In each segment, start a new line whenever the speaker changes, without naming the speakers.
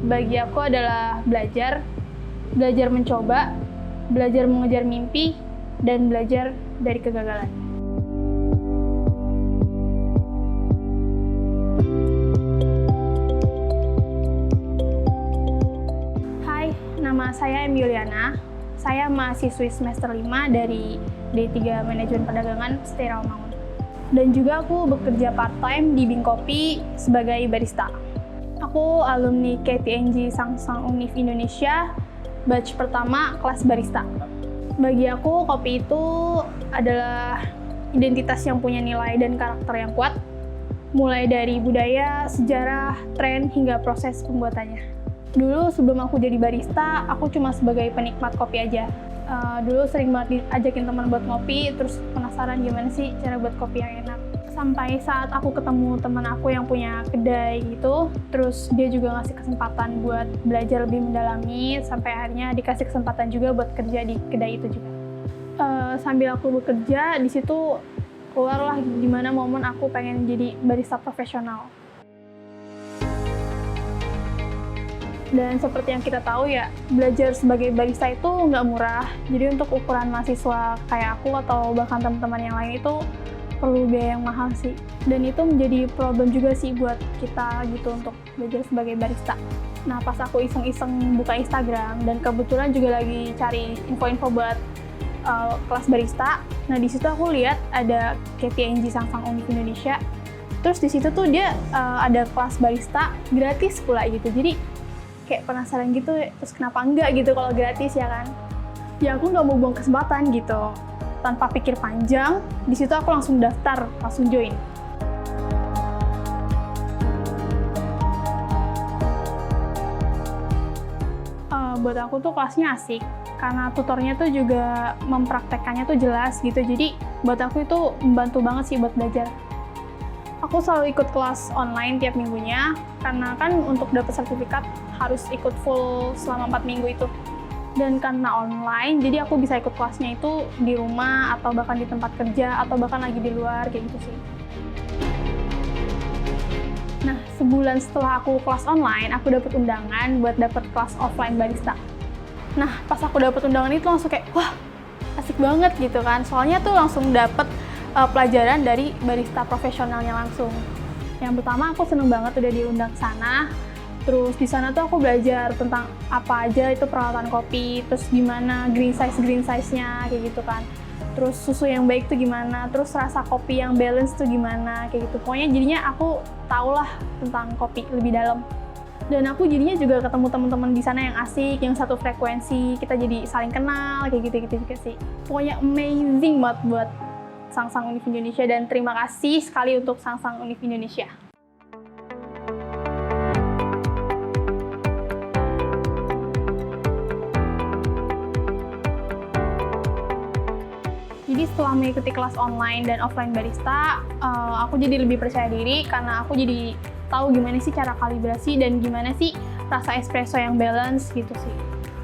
bagi aku adalah belajar mencoba, belajar mengejar mimpi, dan belajar dari kegagalan. Hai, nama saya Emilyana. Saya mahasiswi semester 5 dari D3 Manajemen Perdagangan STI Rawamangun. Dan juga aku bekerja part-time di Bing Kopi sebagai barista. Aku alumni KTNJ Sangsang Univ Indonesia, batch pertama kelas barista. Bagi aku, kopi itu adalah identitas yang punya nilai dan karakter yang kuat, mulai dari budaya, sejarah, tren, hingga proses pembuatannya. Dulu sebelum aku jadi barista, aku cuma sebagai penikmat kopi aja. Dulu sering banget diajakin teman buat ngopi, terus penasaran gimana sih cara buat kopi yang enak. Sampai saat aku ketemu teman aku yang punya kedai gitu, terus dia juga ngasih kesempatan buat belajar lebih mendalami, sampai akhirnya dikasih kesempatan juga buat kerja di kedai itu juga. Sambil aku bekerja, di situ keluarlah gimana momen aku pengen jadi barista profesional. Dan seperti yang kita tahu ya, belajar sebagai barista itu nggak murah. Jadi untuk ukuran mahasiswa kayak aku atau bahkan teman-teman yang lain itu perlu biaya yang mahal sih. Dan itu menjadi problem juga sih buat kita gitu untuk belajar sebagai barista. Nah, pas aku iseng-iseng buka Instagram dan kebetulan juga lagi cari info-info buat kelas barista. Nah, di situ aku lihat ada KTNJ Sangsang Univ Indonesia. Terus di situ tuh dia ada kelas barista gratis pula gitu. Jadi kayak penasaran gitu, terus kenapa enggak gitu kalau gratis ya kan? Ya aku nggak mau buang kesempatan gitu. Tanpa pikir panjang, di situ aku langsung daftar, langsung join. Buat aku tuh kelasnya asik, karena tutornya tuh juga mempraktekannya tuh jelas gitu. Jadi buat aku itu membantu banget sih buat belajar. Aku selalu ikut kelas online tiap minggunya, karena kan untuk dapat sertifikat harus ikut full selama 4 minggu itu. Dan karena online, jadi aku bisa ikut kelasnya itu di rumah, atau bahkan di tempat kerja, atau bahkan lagi di luar, kayak gitu sih. Nah, sebulan setelah aku kelas online, aku dapat undangan buat dapat kelas offline barista. Nah, pas aku dapat undangan itu langsung kayak, wah, asik banget gitu kan. Soalnya tuh langsung dapat pelajaran dari barista profesionalnya langsung. Yang pertama aku seneng banget udah diundang ke sana. Terus di sana tuh aku belajar tentang apa aja itu peralatan kopi, terus gimana green size-nya kayak gitu kan. Terus susu yang baik tuh gimana, terus rasa kopi yang balance tuh gimana kayak gitu. Pokoknya jadinya aku tahulah tentang kopi lebih dalam. Dan aku jadinya juga ketemu teman-teman di sana yang asik, yang satu frekuensi, kita jadi saling kenal kayak gitu-gitu juga sih. Pokoknya amazing banget buat Sangsang Univ Indonesia, dan terima kasih sekali untuk Sangsang Univ Indonesia. Jadi setelah mengikuti kelas online dan offline barista, aku jadi lebih percaya diri karena aku jadi tahu gimana sih cara kalibrasi dan gimana sih rasa espresso yang balance gitu sih.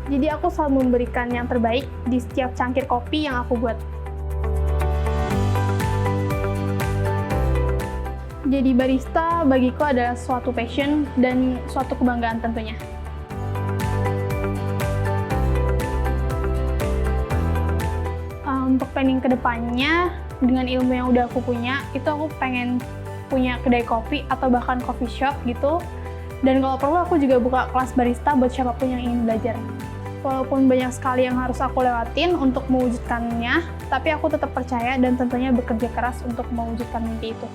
Jadi aku selalu memberikan yang terbaik di setiap cangkir kopi yang aku buat. Jadi barista bagiku adalah suatu passion dan suatu kebanggaan tentunya. Untuk planning kedepannya, dengan ilmu yang udah aku punya, itu aku pengen punya kedai kopi atau bahkan coffee shop gitu. Dan kalau perlu aku juga buka kelas barista buat siapapun yang ingin belajar. Walaupun banyak sekali yang harus aku lewatin untuk mewujudkannya, tapi aku tetap percaya dan tentunya bekerja keras untuk mewujudkan mimpi itu.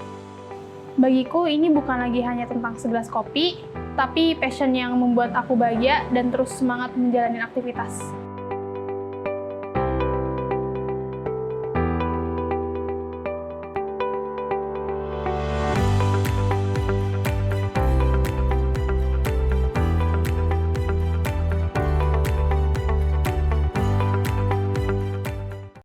Bagiku ini bukan lagi hanya tentang segelas kopi, tapi passion yang membuat aku bahagia dan terus semangat menjalani aktivitas.